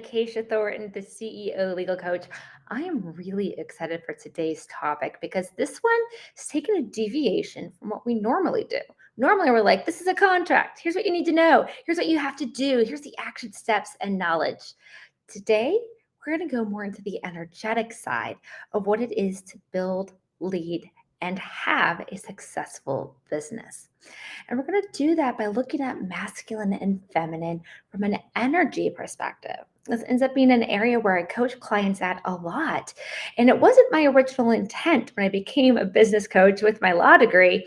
Acacia Thornton, the CEO Legal Coach. I am really excited for today's topic because this one is taking a deviation from what we normally do. Normally, we're like, this is a contract. Here's what you need to know. Here's what you have to do. Here's the action steps and knowledge. Today, we're going to go more into the energetic side of what it is to build, lead, and have a successful business. And we're going to do that by looking at masculine and feminine from an energy perspective. This ends up being an area where I coach clients at a lot. And it wasn't my original intent when I became a business coach with my law degree.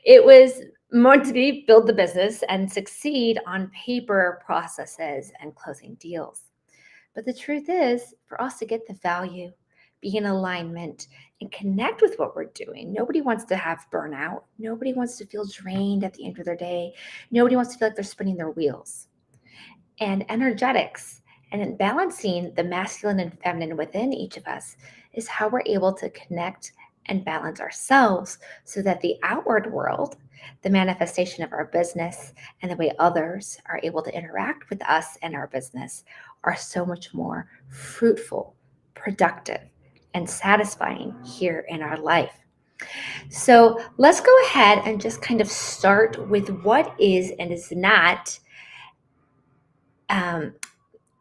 It was more to be build the business and succeed on paper processes and closing deals. But the truth is, for us to get the value, be in alignment, and connect with what we're doing. Nobody wants to have burnout. Nobody wants to feel drained at the end of their day. Nobody wants to feel like they're spinning their wheels. And energetics and balancing the masculine and feminine within each of us is how we're able to connect and balance ourselves so that the outward world, the manifestation of our business, and the way others are able to interact with us and our business are so much more fruitful, productive, and satisfying here in our life. So let's go ahead and just kind of start with what is and is not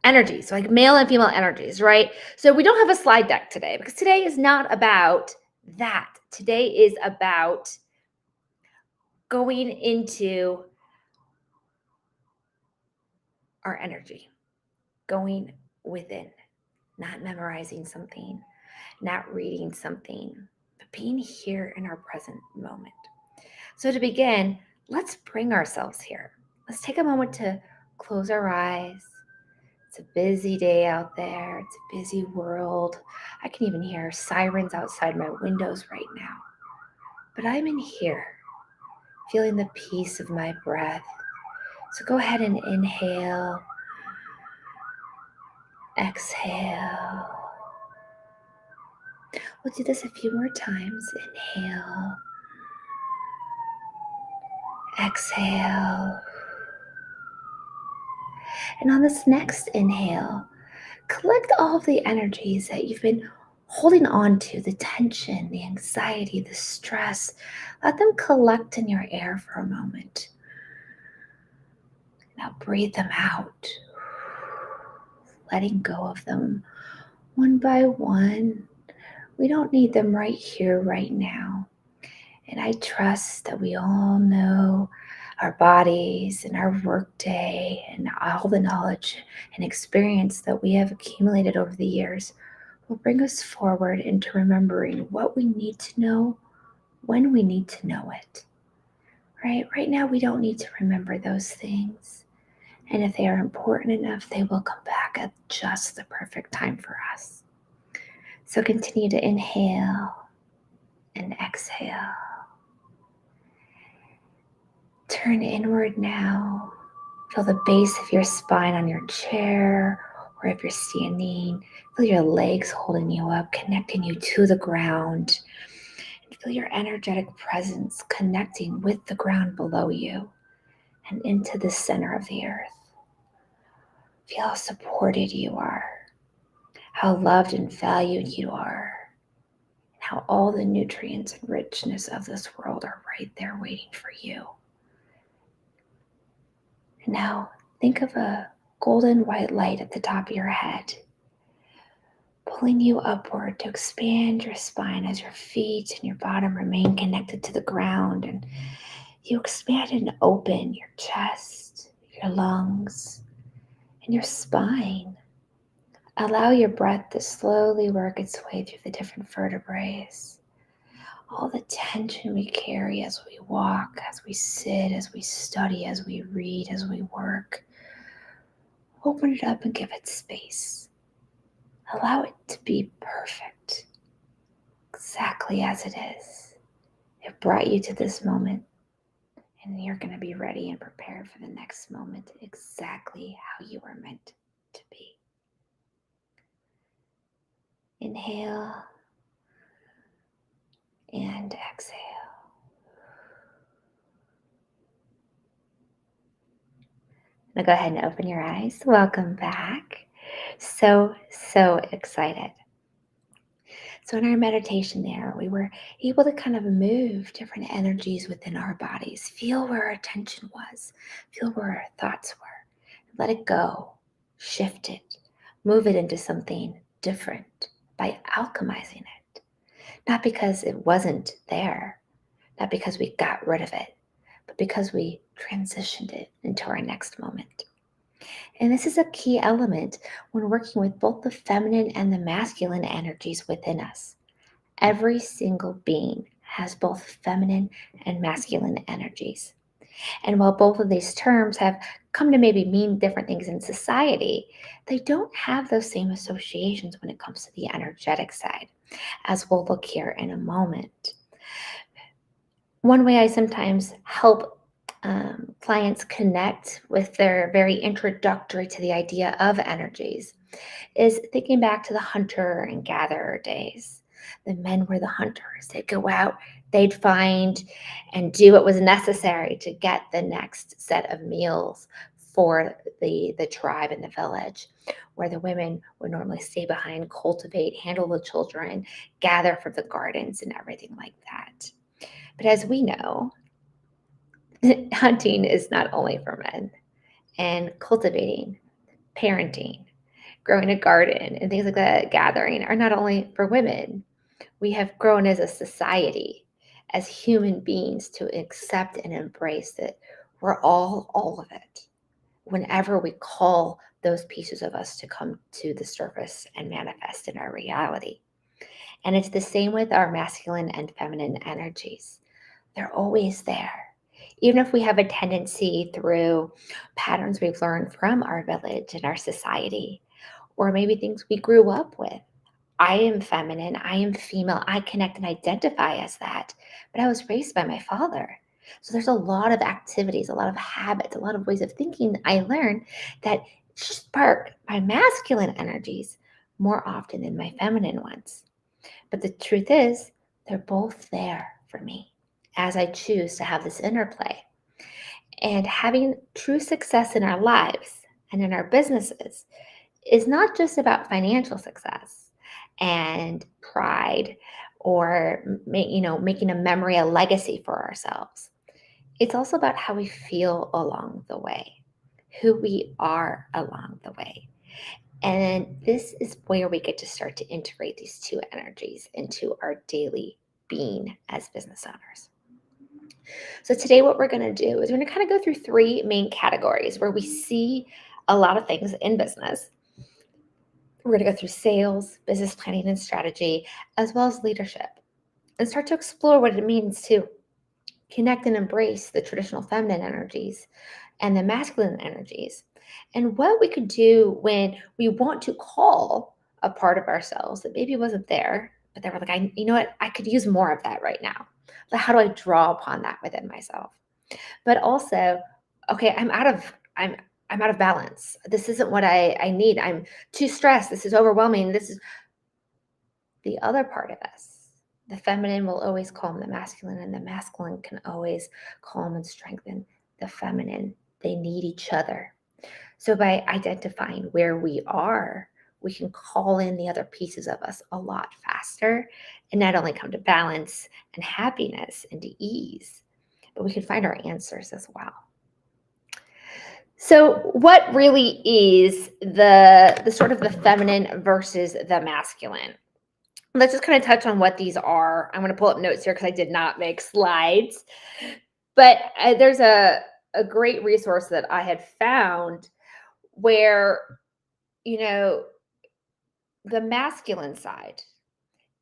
energy. So like male and female energies, right? So we don't have a slide deck today because today is not about that. Today is about going into our energy, going within, not memorizing something, not reading something, but being here in our present moment. So to begin, let's bring ourselves here. Let's take a moment to close our eyes. It's a busy day out there. It's a busy world. I can even hear sirens outside my windows right now. But I'm in here, feeling the peace of my breath. So go ahead and inhale, exhale. We'll do this a few more times. Inhale, exhale. And on this next inhale, collect all of the energies that you've been holding on to, the tension, the anxiety, the stress. Let them collect in your air for a moment. Now breathe them out, letting go of them one by one. We don't need them right here, right now. And I trust that we all know our bodies and our workday and all the knowledge and experience that we have accumulated over the years will bring us forward into remembering what we need to know when we need to know it. Right now, we don't need to remember those things. And if they are important enough, they will come back at just the perfect time for us. So continue to inhale and exhale. Turn inward now. Feel the base of your spine on your chair, or if you're standing, feel your legs holding you up, connecting you to the ground. And feel your energetic presence connecting with the ground below you and into the center of the earth. Feel how supported you are, how loved and valued you are, and how all the nutrients and richness of this world are right there waiting for you. And now think of a golden white light at the top of your head, pulling you upward to expand your spine as your feet and your bottom remain connected to the ground, and you expand and open your chest, your lungs, and your spine. Allow your breath to slowly work its way through the different vertebrae. All the tension we carry as we walk, as we sit, as we study, as we read, as we work. Open it up and give it space. Allow it to be perfect, exactly as it is. It brought you to this moment, and you're going to be ready and prepared for the next moment exactly how you were meant to be. Inhale and exhale. Now go ahead and open your eyes. Welcome back. So excited. So in our meditation there, we were able to kind of move different energies within our bodies, feel where our attention was, feel where our thoughts were, let it go, shift it, move it into something different by alchemizing it. Not because it wasn't there, not because we got rid of it, but because we transitioned it into our next moment. And this is a key element when working with both the feminine and the masculine energies within us. Every single being has both feminine and masculine energies. And while both of these terms have come to maybe mean different things in society, they don't have those same associations when it comes to the energetic side, as we'll look here in a moment. One way I sometimes help clients connect with their very introductory to the idea of energies is thinking back to the hunter and gatherer days. The men were the hunters. They'd go out, they'd find and do what was necessary to get the next set of meals for the tribe and the village, where the women would normally stay behind, cultivate, handle the children, gather from the gardens and everything like that. But as we know, hunting is not only for men, and cultivating, parenting, growing a garden, and things like that, gathering are not only for women. We have grown as a society, as human beings, to accept and embrace that we're all of it whenever we call those pieces of us to come to the surface and manifest in our reality. And it's the same with our masculine and feminine energies. They're always there. Even if we have a tendency through patterns we've learned from our village and our society, or maybe things we grew up with. I am feminine, I am female, I connect and identify as that. But I was raised by my father. So there's a lot of activities, a lot of habits, a lot of ways of thinking I learned that spark my masculine energies more often than my feminine ones. But the truth is, they're both there for me as I choose to have this interplay. And having true success in our lives and in our businesses is not just about financial success and pride or making a memory, a legacy for ourselves. It's also about how we feel along the way, who we are along the way. And this is where we get to start to integrate these two energies into our daily being as business owners. So today what we're going to do is we're going to kind of go through three main categories where we see a lot of things in business. We're going to go through sales, business planning and strategy, as well as leadership, and start to explore what it means to connect and embrace the traditional feminine energies and the masculine energies, and what we could do when we want to call a part of ourselves that maybe wasn't there, but then we're like, you know what, I could use more of that right now. So how do I draw upon that within myself? But also, okay, I'm out of balance. This isn't what I need. I'm too stressed. This is overwhelming. This is the other part of us. The feminine will always calm the masculine, and the masculine can always calm and strengthen the feminine. They need each other. So by identifying where we are, we can call in the other pieces of us a lot faster and not only come to balance and happiness and to ease, but we can find our answers as well. So what really is the sort of the feminine versus the masculine? Let's just kind of touch on what these are. I'm going to pull up notes here because I did not make slides. But there's a great resource that I had found where, you know, the masculine side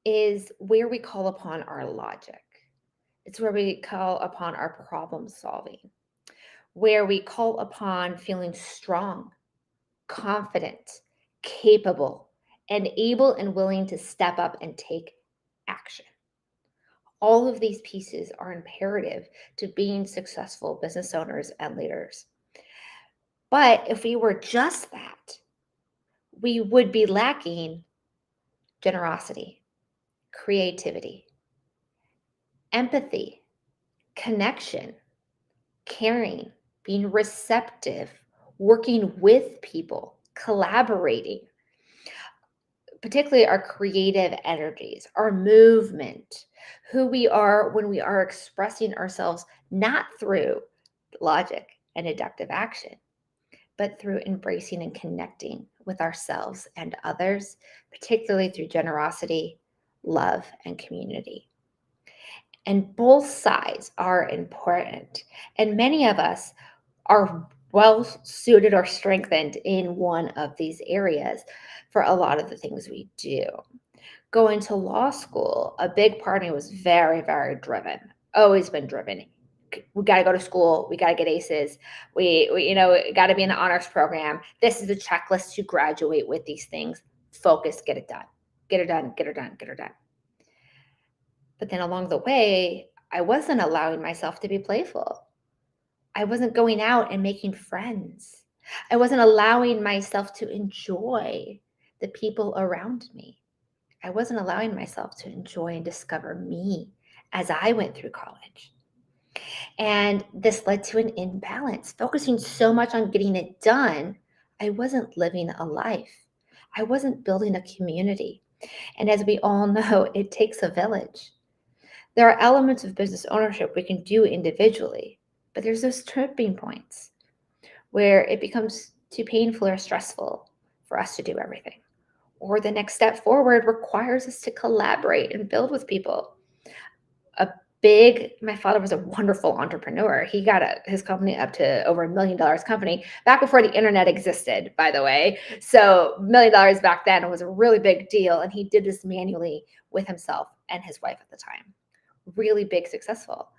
is where we call upon our logic. It's where we call upon our problem solving, where we call upon feeling strong, confident, capable, and able and willing to step up and take action. All of these pieces are imperative to being successful business owners and leaders. But if we were just that, we would be lacking generosity, creativity, empathy, connection, caring, being receptive, working with people, collaborating. particularly our creative energies, our movement, who we are when we are expressing ourselves not through logic and deductive action, but through embracing and connecting with ourselves and others, particularly through generosity, love, and community. And both sides are important. And many of us are well suited or strengthened in one of these areas for a lot of the things we do. Going to law school, a big part of me was very, very driven, always been driven. We got to go to school. We got to get aces. We got to be in the honors program. This is the checklist to graduate with these things. Focus, get it done. Get it done, get it done, get it done. But then along the way, I wasn't allowing myself to be playful. I wasn't going out and making friends. I wasn't allowing myself to enjoy the people around me. I wasn't allowing myself to enjoy and discover me as I went through college. And this led to an imbalance. Focusing so much on getting it done, I wasn't living a life. I wasn't building a community. And as we all know, it takes a village. There are elements of business ownership we can do individually, but there's those tripping points where it becomes too painful or stressful for us to do everything. Or the next step forward requires us to collaborate and build with people. My father was a wonderful entrepreneur. He got his company up to over $1 million company back before the internet existed, by the way. So $1 million back then was a really big deal. And he did this manually with himself and his wife at the time. Really big, successful.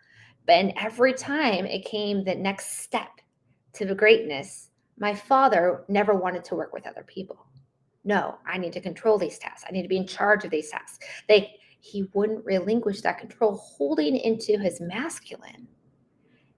But every time it came the next step to the greatness, my father never wanted to work with other people. No, I need to control these tasks. I need to be in charge of these tasks. He wouldn't relinquish that control, holding into his masculine,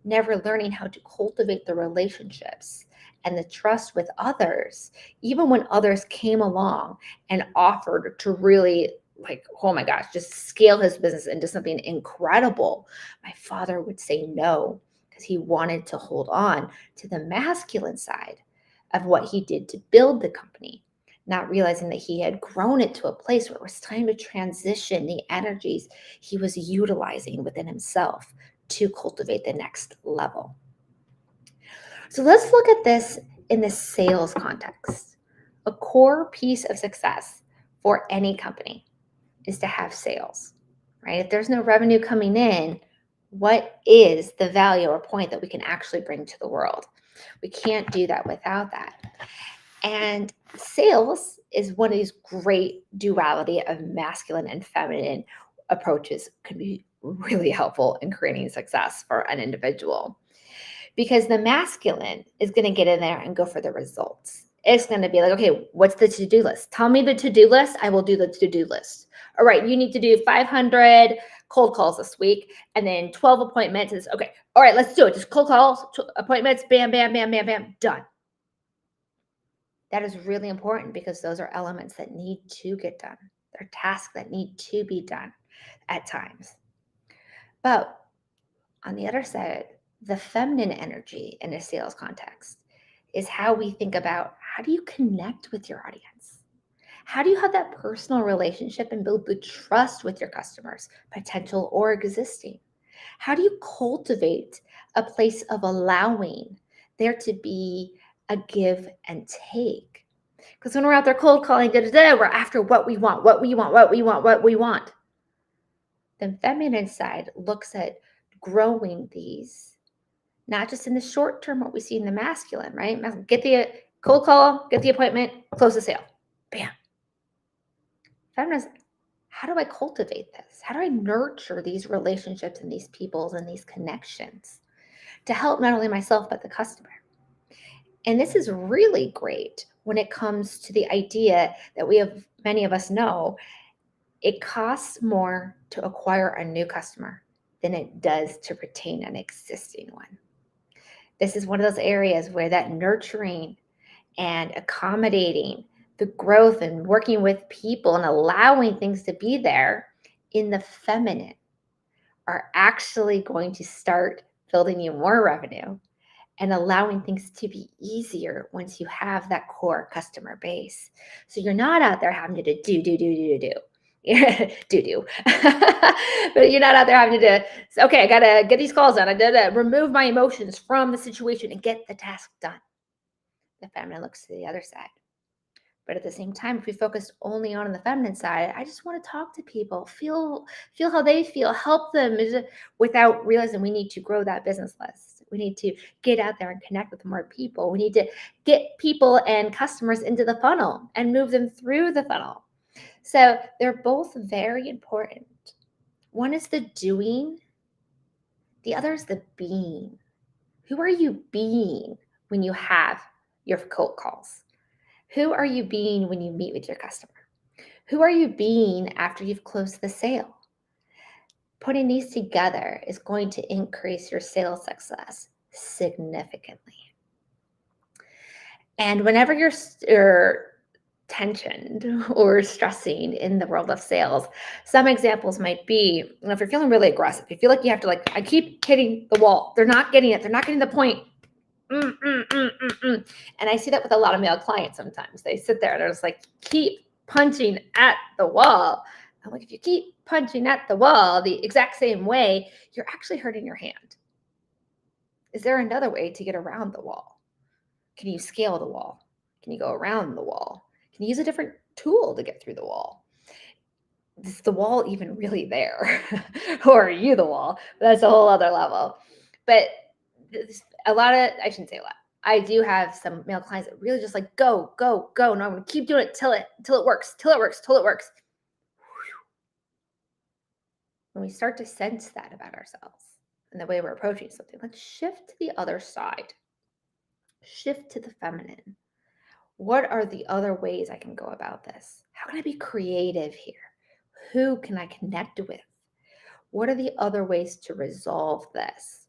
never learning how to cultivate the relationships and the trust with others, even when others came along and offered to really, like, oh my gosh, just scale his business into something incredible. My father would say no because he wanted to hold on to the masculine side of what he did to build the company, not realizing that he had grown it to a place where it was time to transition the energies he was utilizing within himself to cultivate the next level. So let's look at this in the sales context. A core piece of success for any company is to have sales, right? If there's no revenue coming in, what is the value or point that we can actually bring to the world? We can't do that without that. And sales is one of these great duality of masculine and feminine approaches, can be really helpful in creating success for an individual. Because the masculine is going to get in there and go for the results. It's going to be like, okay, what's the to-do list? Tell me the to-do list. I will do the to-do list. All right, you need to do 500 cold calls this week and then 12 appointments. Okay, all right, let's do it. Just cold calls, appointments, bam, bam, bam, bam, bam, done. That is really important because those are elements that need to get done. They're tasks that need to be done at times. But on the other side, the feminine energy in a sales context is how we think about how do you connect with your audience? How do you have that personal relationship and build the trust with your customers, potential or existing? How do you cultivate a place of allowing there to be a give and take? Because when we're out there cold calling, we're after what we want, what we want, what we want, what we want. The feminine side looks at growing these, not just in the short term, what we see in the masculine, right? Get the cold call, get the appointment, close the sale. Bam. Feminine, how do I cultivate this? How do I nurture these relationships and these peoples and these connections to help not only myself, but the customer? And this is really great when it comes to the idea that many of us know, it costs more to acquire a new customer than it does to retain an existing one. This is one of those areas where that nurturing and accommodating the growth and working with people and allowing things to be there in the feminine are actually going to start building you more revenue and allowing things to be easier once you have that core customer base. So you're not out there having to do. Do. But you're not out there having to, okay, I got to get these calls done. I got to remove my emotions from the situation and get the task done. The feminine looks to the other side. But at the same time, if we focus only on the feminine side, I just want to talk to people, feel how they feel, help them without realizing we need to grow that business list. We need to get out there and connect with more people. We need to get people and customers into the funnel and move them through the funnel. So they're both very important. One is the doing, the other is the being. Who are you being when you have your cold calls? Who are you being when you meet with your customer? Who are you being after you've closed the sale? Putting these together is going to increase your sales success significantly. And whenever you're tensioned or stressing in the world of sales, some examples might be, if you're feeling really aggressive, you feel like you have to I keep hitting the wall. They're not getting it. They're not getting the point. And I see that with a lot of male clients sometimes. They sit there and they're just keep punching at the wall. I'm like, if you keep punching at the wall the exact same way, you're actually hurting your hand. Is there another way to get around the wall? Can you scale the wall? Can you go around the wall? Can you use a different tool to get through the wall? Is the wall even really there? Or are you the wall? That's a whole other level. But I shouldn't say a lot. I do have some male clients that really just go. No, I'm going to keep doing it till it works. When we start to sense that about ourselves and the way we're approaching something, let's shift to the other side. Shift to the feminine. What are the other ways I can go about this? How can I be creative here? Who can I connect with? What are the other ways to resolve this?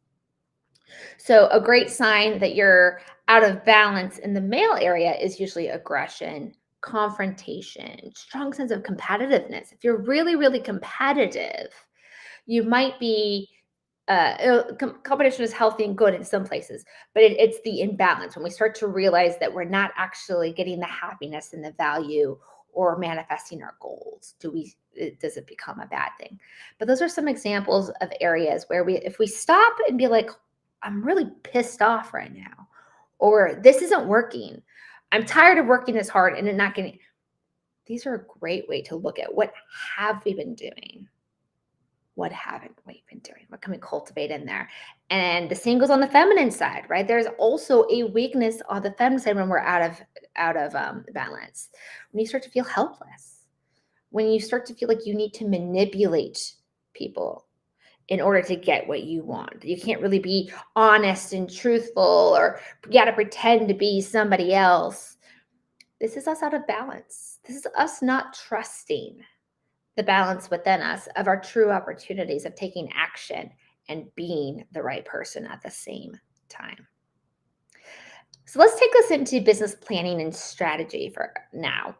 So a great sign that you're out of balance in the male area is usually aggression, confrontation, strong sense of competitiveness. If you're really, really competitive, you might be competition is healthy and good in some places, but it's the imbalance when we start to realize that we're not actually getting the happiness and the value or manifesting our goals. Does it become a bad thing? But those are some examples of areas where if we stop and be like, I'm really pissed off right now, or this isn't working. I'm tired of working this hard and not getting. These are a great way to look at what have we been doing. What haven't we been doing? What can we cultivate in there? And the same goes on the feminine side, right? There's also a weakness on the feminine side when we're out of balance. When you start to feel helpless, when you start to feel like you need to manipulate people in order to get what you want. You can't really be honest and truthful, or you got to pretend to be somebody else. This is us out of balance. This is us not trusting the balance within us of our true opportunities of taking action and being the right person at the same time. So let's take this into business planning and strategy for now.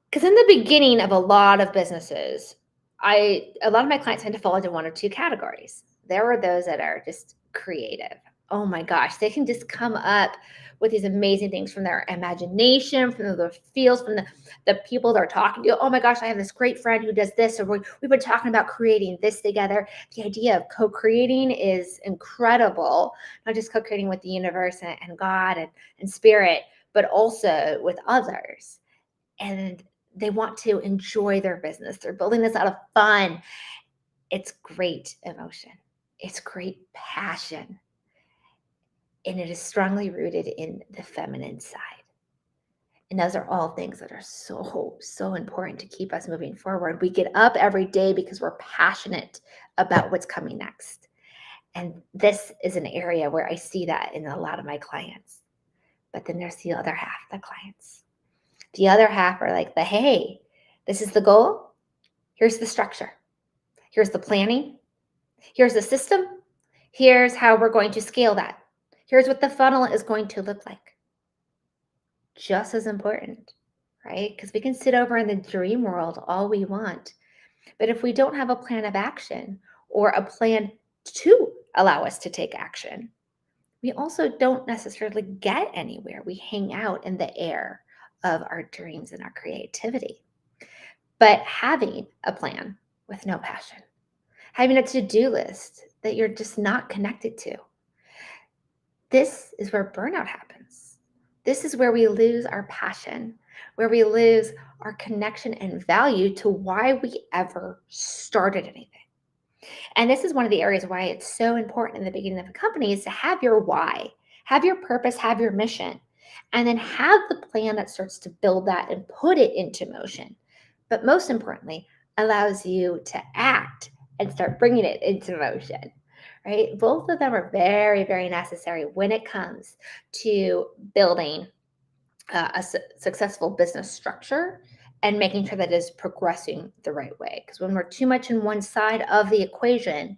Because in the beginning of a lot of businesses, a lot of my clients tend to fall into one or two categories. There are those that are just creative. Oh my gosh, they can just come up with these amazing things from their imagination, from their feels, from the people they're talking to. Oh my gosh, I have this great friend who does this, or we've been talking about creating this together. The idea of co-creating is incredible, not just co-creating with the universe and God and spirit, but also with others. And they want to enjoy their business. They're building this out of fun. It's great emotion. It's great passion. And it is strongly rooted in the feminine side. And those are all things that are so, so important to keep us moving forward. We get up every day because we're passionate about what's coming next. And this is an area where I see that in a lot of my clients. But then there's the other half of the clients. The other half are like hey, this is the goal. Here's the structure. Here's the planning. Here's the system. Here's how we're going to scale that. Here's what the funnel is going to look like. Just as important, right? Because we can sit over in the dream world all we want. But if we don't have a plan of action or a plan to allow us to take action, We also don't necessarily get anywhere. We hang out in the air of our dreams and our creativity. But having a plan with no passion, having a to do list that you're just not connected to, this is where burnout happens. This is where we lose our passion, where we lose our connection and value to why we ever started anything. And this is one of the areas why it's so important in the beginning of a company is to have your why, have your purpose, have your mission, and then have the plan that starts to build that and put it into motion. But most importantly, allows you to act and start bringing it into motion, right? Both of them are very, very necessary when it comes to building successful business structure and making sure that it is progressing the right way. Because when we're too much in one side of the equation,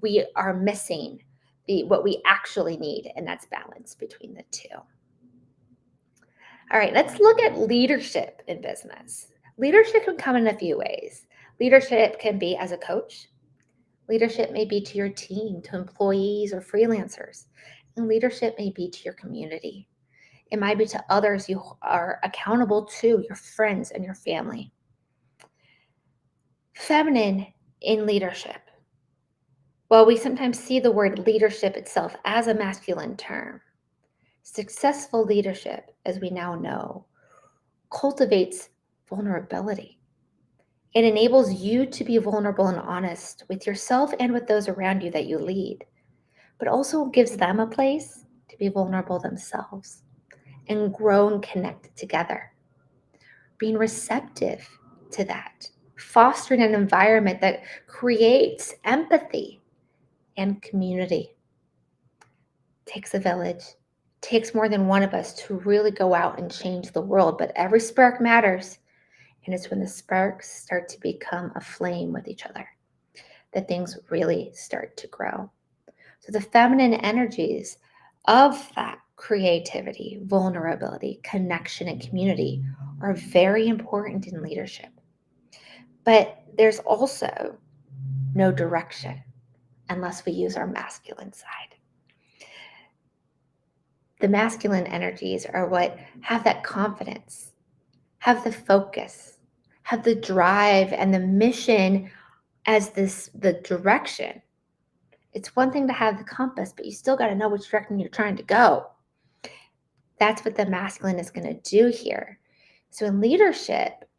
we are missing what we actually need, and that's balance between the two. All right, let's look at leadership in business. Leadership can come in a few ways. Leadership can be as a coach. Leadership may be to your team, to employees or freelancers. And leadership may be to your community. It might be to others you are accountable to, your friends and your family. Feminine in leadership. While we sometimes see the word leadership itself as a masculine term, successful leadership, as we now know, cultivates vulnerability. It enables you to be vulnerable and honest with yourself and with those around you that you lead, but also gives them a place to be vulnerable themselves and grow and connect together. Being receptive to that, fostering an environment that creates empathy and community. Takes a village, takes more than one of us to really go out and change the world, but every spark matters. And it's when the sparks start to become a flame with each other that things really start to grow. So the feminine energies of that creativity, vulnerability, connection, and community are very important in leadership. But there's also no direction unless we use our masculine side. The masculine energies are what have that confidence, have the focus, have the drive and the mission as the direction. It's one thing to have the compass, but you still got to know which direction you're trying to go. That's what the masculine is going to do here. So in leadership,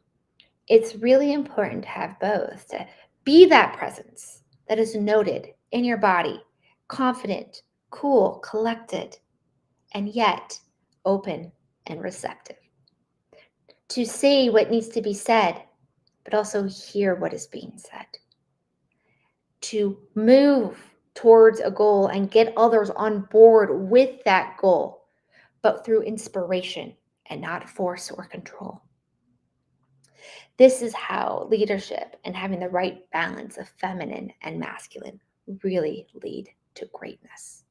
it's really important to have both, to be that presence that is noted in your body, confident, cool, collected, and yet open and receptive. To say what needs to be said, but also hear what is being said. To move towards a goal and get others on board with that goal, but through inspiration and not force or control. This is how leadership and having the right balance of feminine and masculine really lead to greatness.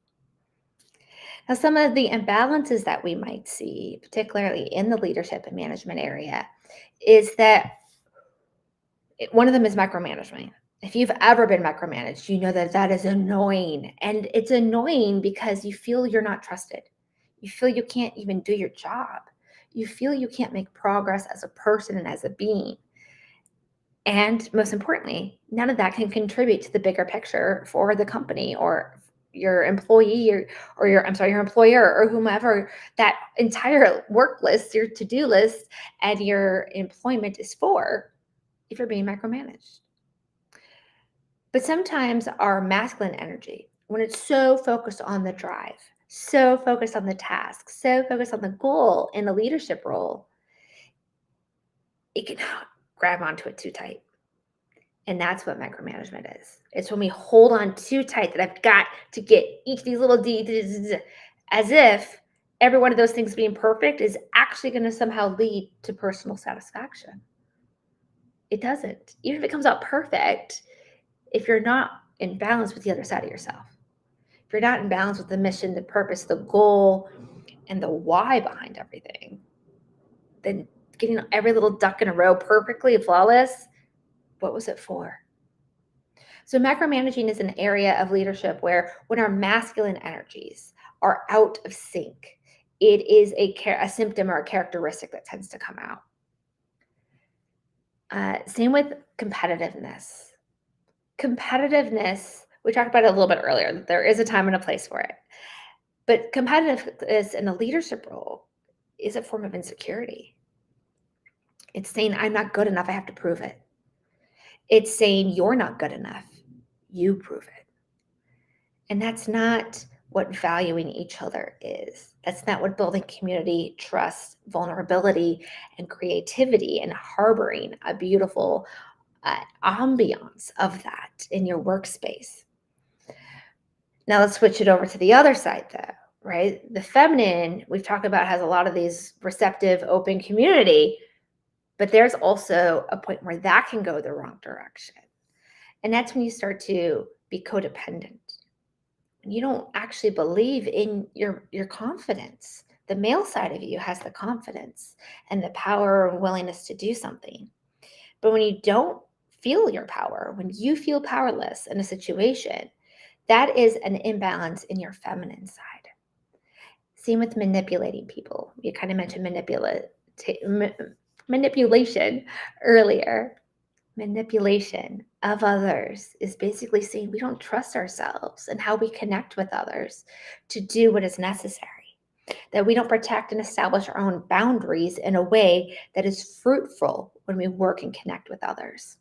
Now, some of the imbalances that we might see, particularly in the leadership and management area, is that one of them is micromanagement. If you've ever been micromanaged, you know that that is annoying. And it's annoying because you feel you're not trusted. You feel you can't even do your job. You feel you can't make progress as a person and as a being. And most importantly, none of that can contribute to the bigger picture for the company or your employee or your employer or whomever that entire work list, your to-do list, and your employment is for if you're being micromanaged. But sometimes our masculine energy, when it's so focused on the drive, so focused on the task, so focused on the goal in a leadership role, it can grab onto it too tight. And that's what micromanagement is. It's when we hold on too tight that I've got to get each of these little details, as if every one of those things being perfect is actually going to somehow lead to personal satisfaction. It doesn't. Even if it comes out perfect, if you're not in balance with the other side of yourself, if you're not in balance with the mission, the purpose, the goal, and the why behind everything, then getting every little duck in a row perfectly flawless, what was it for? So micromanaging is an area of leadership where when our masculine energies are out of sync. It is a symptom or a characteristic that tends to come out. Same with competitiveness. Competitiveness, we talked about it a little bit earlier, that there is a time and a place for it. But competitiveness in a leadership role is a form of insecurity. It's saying, I'm not good enough, I have to prove it. It's saying, you're not good enough, you prove it. And that's not what valuing each other is. That's not what building community, trust, vulnerability, and creativity and harboring a beautiful ambiance of that in your workspace. Now let's switch it over to the other side though, right? The feminine, we've talked about, has a lot of these receptive, open community, but there's also a point where that can go the wrong direction. And that's when you start to be codependent. You don't actually believe in your confidence. The male side of you has the confidence and the power and willingness to do something. But when you don't feel your power, when you feel powerless in a situation, that is an imbalance in your feminine side. Same with manipulating people. You kind of mentioned manipulation earlier. Manipulation of others is basically saying we don't trust ourselves and how we connect with others to do what is necessary, that we don't protect and establish our own boundaries in a way that is fruitful when we work and connect with others.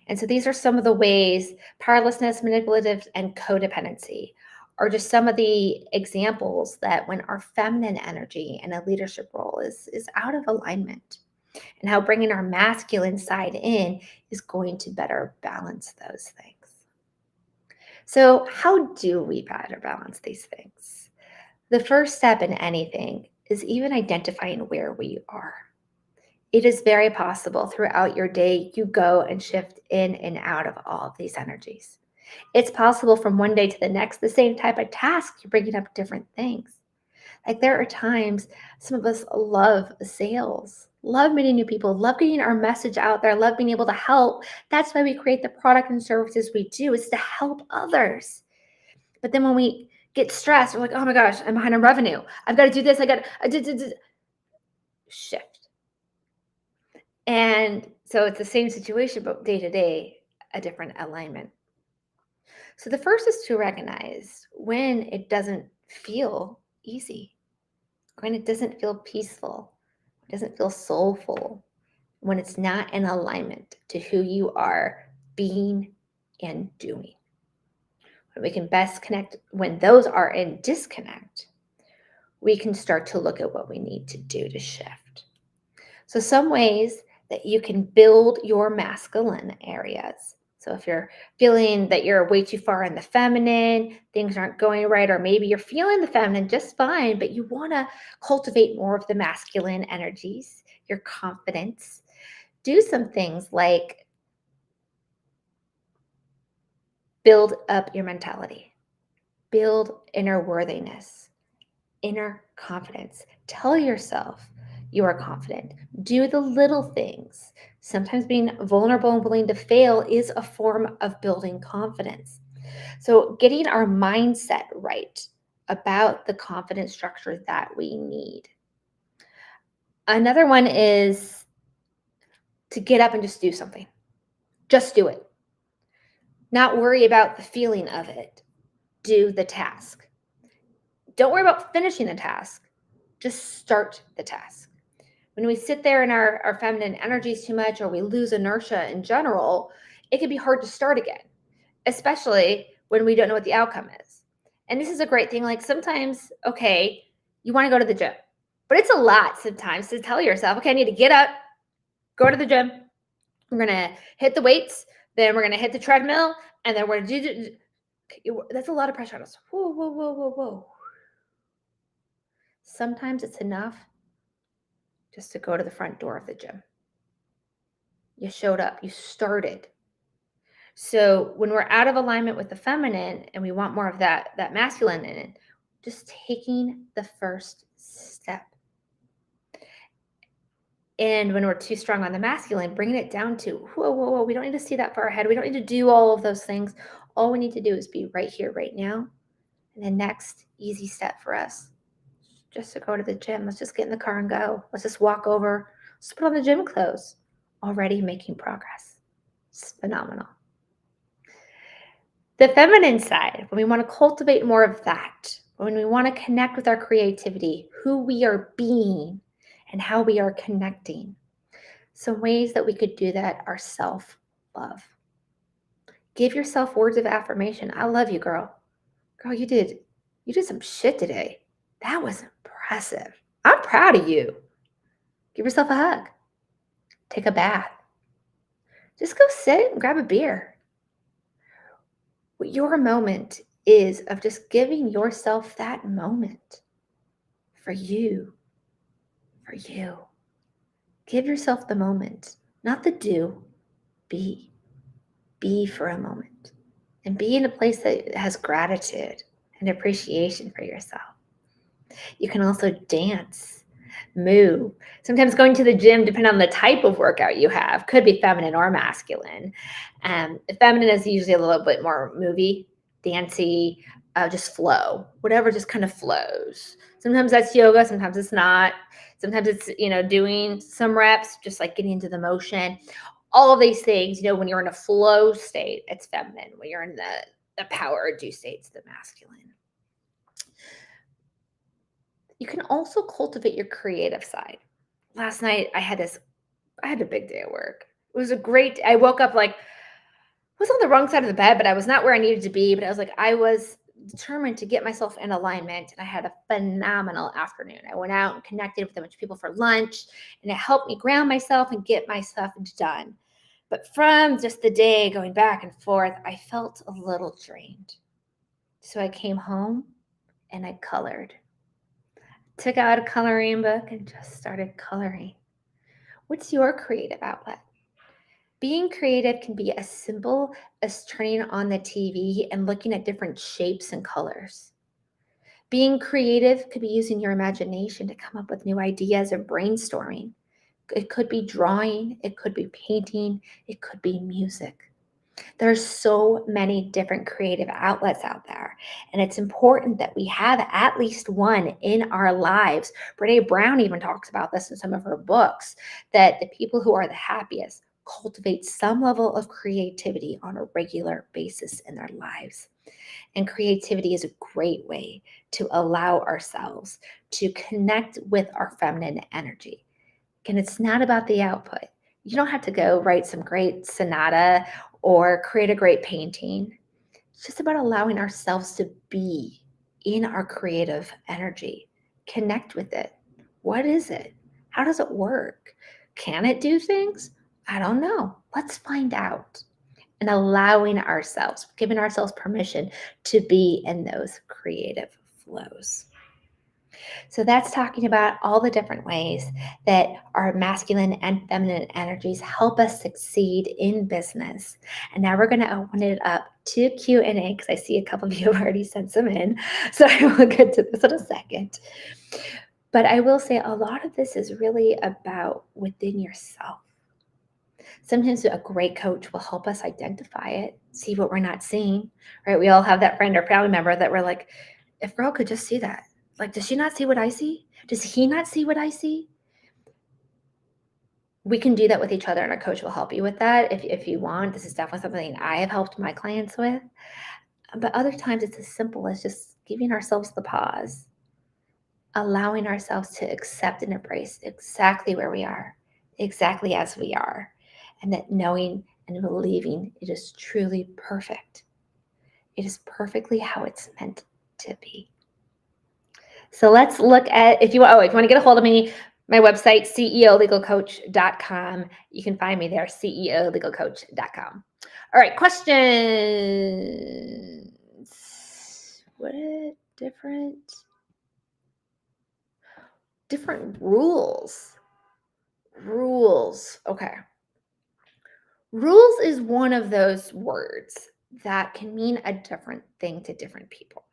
And so these are some of the ways powerlessness, manipulative, and codependency are just some of the examples that when our feminine energy in a leadership role is out of alignment, and how bringing our masculine side in is going to better balance those things. So how do we better balance these things? The first step in anything is even identifying where we are. It is very possible throughout your day you go and shift in and out of all of these energies. It's possible from one day to the next, the same type of task, you're bringing up different things. Like there are times some of us love sales, love meeting new people, love getting our message out there, love being able to help. That's why we create the product and services we do, is to help others. But then when we get stressed, we're like, oh my gosh, I'm behind on revenue. I've got to do this. Shift. And so it's the same situation, but day to day, a different alignment. So the first is to recognize when it doesn't feel easy, when it doesn't feel peaceful, it doesn't feel soulful, when it's not in alignment to who you are being and doing. When we can best connect, when those are in disconnect, we can start to look at what we need to do to shift. So some ways that you can build your masculine areas. So if you're feeling that you're way too far in the feminine, things aren't going right, or maybe you're feeling the feminine just fine, but you want to cultivate more of the masculine energies, your confidence, do some things like build up your mentality, build inner worthiness, inner confidence. Tell yourself you are confident. Do the little things. Sometimes being vulnerable and willing to fail is a form of building confidence. So getting our mindset right about the confidence structure that we need. Another one is to get up and just do something. Just do it. Not worry about the feeling of it. Do the task. Don't worry about finishing the task. Just start the task. When we sit there in our feminine energies too much, or we lose inertia in general, it can be hard to start again, especially when we don't know what the outcome is. And this is a great thing. Like sometimes, okay, you want to go to the gym, but it's a lot sometimes to tell yourself, okay, I need to get up, go to the gym. We're going to hit the weights, then we're going to hit the treadmill, and then we're going to do, that's a lot of pressure on us. Whoa, whoa, whoa, whoa, whoa. Sometimes it's enough just to go to the front door of the gym. You showed up, you started. So when we're out of alignment with the feminine and we want more of that masculine in it, just taking the first step. And when we're too strong on the masculine, bringing it down to, whoa, whoa, whoa, we don't need to see that far ahead. We don't need to do all of those things. All we need to do is be right here, right now, And the next easy step for us, just to go to the gym. Let's just get in the car and go. Let's just walk over. Let's put on the gym clothes. Already making progress. It's phenomenal. The feminine side, when we want to cultivate more of that, when we want to connect with our creativity, who we are being, and how we are connecting. Some ways that we could do that are self-love. Give yourself words of affirmation. I love you, girl. Girl, you did some shit today. That was impressive. I'm proud of you. Give yourself a hug. Take a bath. Just go sit and grab a beer. What your moment is of just giving yourself that moment for you. For you. Give yourself the moment, not the do, be. Be for a moment. And be in a place that has gratitude and appreciation for yourself. You can also dance, move. Sometimes going to the gym, depending on the type of workout you have, could be feminine or masculine. Feminine is usually a little bit more movie, dancey, just flow. Whatever just kind of flows. Sometimes that's yoga, sometimes it's not. Sometimes it's, doing some reps, just like getting into the motion. All of these things, when you're in a flow state, it's feminine. When you're in the power or do state, it's the masculine. You can also cultivate your creative side. Last night I had a big day at work. It was a great, I woke up I was on the wrong side of the bed, but I was not where I needed to be. But I was determined to get myself in alignment, and I had a phenomenal afternoon. I went out and connected with a bunch of people for lunch, and it helped me ground myself and get my stuff done. But from just the day going back and forth, I felt a little drained. So I came home and I colored. Took out a coloring book and just started coloring. What's your creative outlet? Being creative can be as simple as turning on the TV and looking at different shapes and colors. Being creative could be using your imagination to come up with new ideas or brainstorming. It could be drawing, it could be painting, it could be music. There's so many different creative outlets out there, and it's important that we have at least one in our lives. Brené Brown even talks about this in some of her books, that the people who are the happiest cultivate some level of creativity on a regular basis in their lives. And creativity is a great way to allow ourselves to connect with our feminine energy. And it's not about the output. You don't have to go write some great sonata or create a great painting. It's just about allowing ourselves to be in our creative energy. Connect with it. What is it? How does it work? Can it do things? I don't know. Let's find out. And allowing ourselves, giving ourselves permission to be in those creative flows. So that's talking about all the different ways that our masculine and feminine energies help us succeed in business. And now we're going to open it up to Q&A, because I see a couple of you have already sent some in. So I will get to this in a second. But I will say a lot of this is really about within yourself. Sometimes a great coach will help us identify it, see what we're not seeing, right? We all have that friend or family member that we're like, if girl could just see that. Does she not see what I see? Does he not see what I see? We can do that with each other, and our coach will help you with that if you want. This is definitely something I have helped my clients with. But other times it's as simple as just giving ourselves the pause, allowing ourselves to accept and embrace exactly where we are, exactly as we are, and that knowing and believing it is truly perfect. It is perfectly how it's meant to be. So let's look at, if you want to get a hold of me, my website, CEOLegalcoach.com. You can find me there, CEOLegalcoach.com. All right, questions. What different rules. Rules. Okay. Rules is one of those words that can mean a different thing to different people.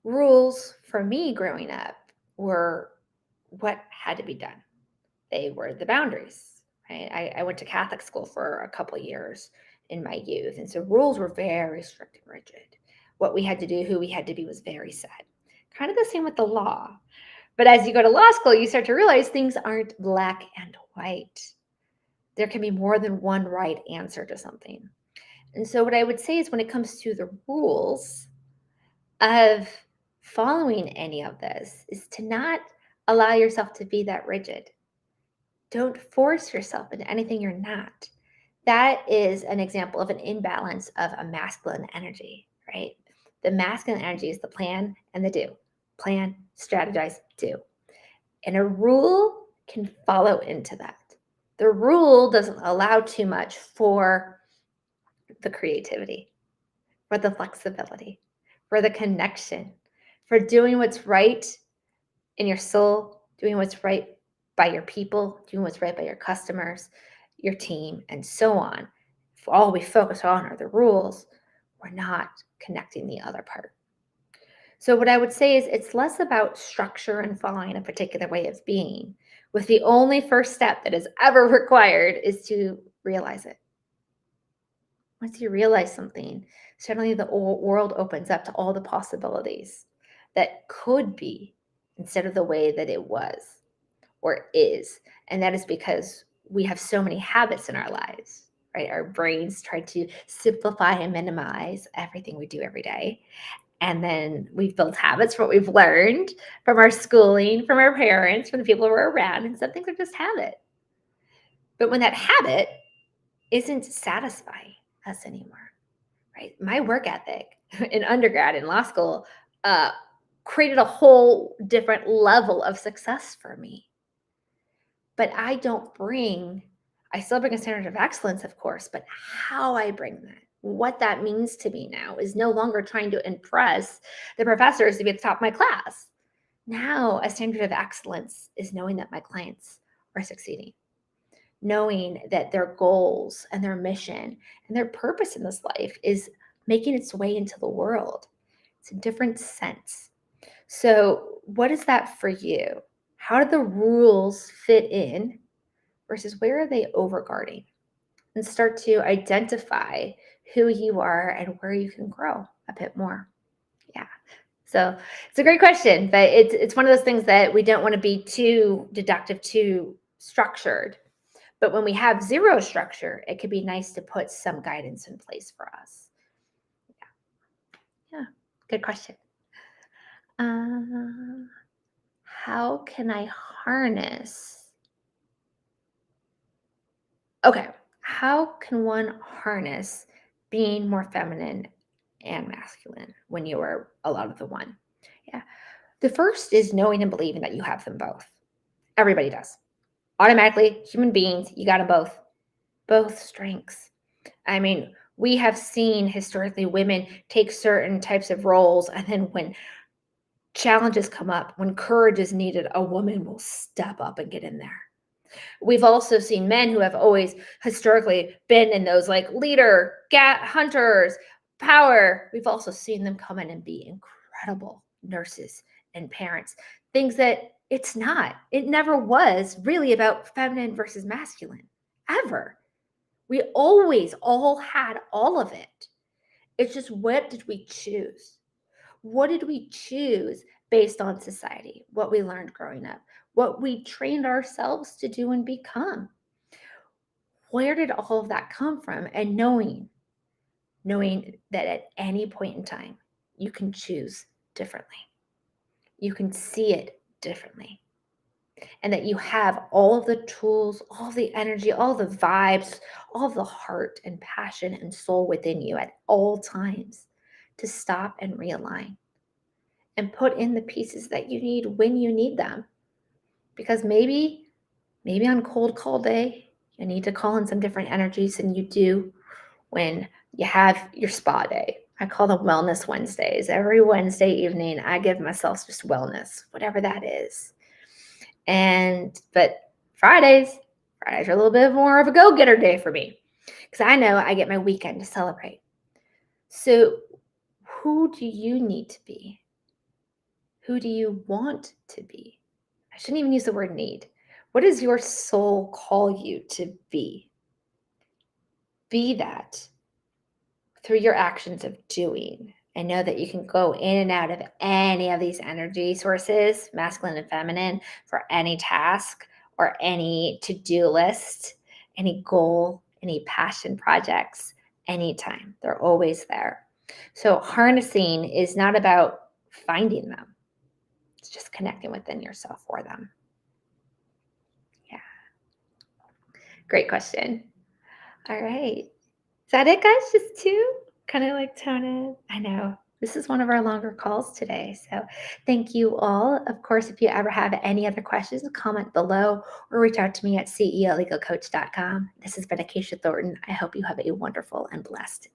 Rules for me growing up were what had to be done. They were the boundaries. Right? I went to Catholic school for a couple of years in my youth, and so rules were very strict and rigid. what we had to do, who we had to be was very set. Kind of the same with the law. But as you go to law school, you start to realize things aren't black and white. There can be more than one right answer to something. And so what I would say is when it comes to the rules of following any of this is to not allow yourself to be that rigid. Don't force yourself into anything you're not. That is an example of an imbalance of a masculine energy, right? The masculine energy is the plan and the do. Plan, strategize, do. And a rule can follow into that. The rule doesn't allow too much for the creativity, for the flexibility, for the connection, for doing what's right in your soul, doing what's right by your people, doing what's right by your customers, your team, and so on. If all we focus on are the rules, we're not connecting the other part. So, what I would say is it's less about structure and following a particular way of being, with the only first step that is ever required is to realize it. Once you realize something, suddenly the world opens up to all the possibilities that could be instead of the way that it was or is. And that is because we have so many habits in our lives, right? Our brains try to simplify and minimize everything we do every day. And then we've built habits from what we've learned from our schooling, from our parents, from the people we're around. And some things are just habit. But when that habit isn't satisfying us anymore, right? My work ethic in undergrad and law school created a whole different level of success for me. But I still bring a standard of excellence, of course, but how I bring that, what that means to me now is no longer trying to impress the professors to be at the top of my class. Now, a standard of excellence is knowing that my clients are succeeding, knowing that their goals and their mission and their purpose in this life is making its way into the world. It's a different sense. So, what is that for you? How do the rules fit in versus where are they overguarding? And start to identify who you are and where you can grow a bit more. Yeah. So it's a great question, but it's one of those things that we don't want to be too deductive, too structured. But when we have zero structure, it could be nice to put some guidance in place for us. Yeah. Good question. How can I harness? Okay. How can one harness being more feminine and masculine when you are a lot of the one? Yeah. The first is knowing and believing that you have them both. Everybody does. Automatically, human beings, you got them both strengths. I mean, we have seen historically women take certain types of roles, and then when challenges come up, when courage is needed, a woman will step up and get in there. We've also seen men who have always historically been in those like leader, hunters, power. We've also seen them come in and be incredible nurses and parents. Things that it never was really about feminine versus masculine, ever. We always all had all of it. It's just what did we choose? What did we choose based on society, what we learned growing up, what we trained ourselves to do and become? Where did all of that come from? And knowing that at any point in time, you can choose differently. You can see it differently. And that you have all of the tools, all the energy, all the vibes, all the heart and passion and soul within you at all times to stop and realign and put in the pieces that you need when you need them. Because maybe on cold call day, you need to call in some different energies than you do when you have your spa day. I call them wellness Wednesdays. Every Wednesday evening, I give myself just wellness, whatever that is. But Fridays are a little bit more of a go-getter day for me because I know I get my weekend to celebrate. So who do you need to be? Who do you want to be? I shouldn't even use the word need. What does your soul call you to be? Be that through your actions of doing, And know that you can go in and out of any of these energy sources, masculine and feminine, for any task or any to do list, any goal, any passion projects, anytime. They're always there. So, harnessing is not about finding them, it's just connecting within yourself for them. Yeah, great question. All right. Is that it, guys? Just two? Kind of like tone it. I know. This is one of our longer calls today. So thank you all. Of course, if you ever have any other questions, comment below or reach out to me at ceolegalcoach.com. This has been Acacia Thornton. I hope you have a wonderful and blessed